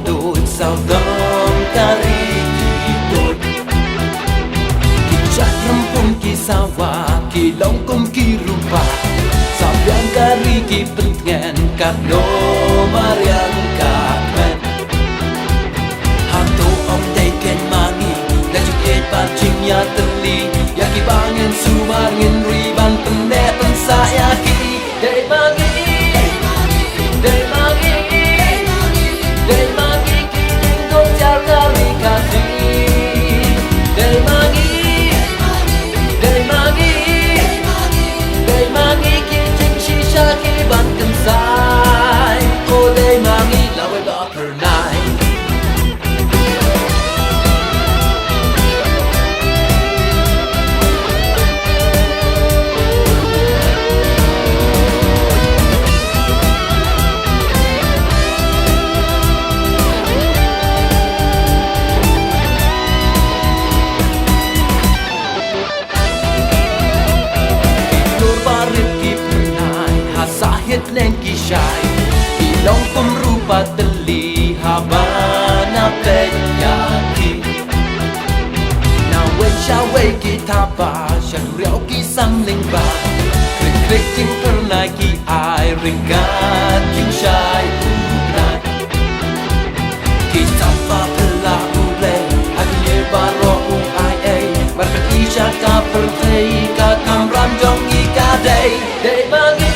đôi sao đom kari tôi Kijat rampung kisawa ki longkom ki rupa Sabiang kari ki pengen kado mariang kamen Hantu om teken mangi dan jukit pancing ya terli Ya ki bangin sumangin riban pendepan saya ki Dari mangi Neng kisai ilong pemrupa teli habana penyaki Nawe cawe kita ba syaduriau kisam lingba Krik krik king pernah ki ai ringat king syai punai Kita pa pela ule akhirnya baro ai ai Barkat isya ka pertei ka kamram jong ika day Day mangi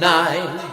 night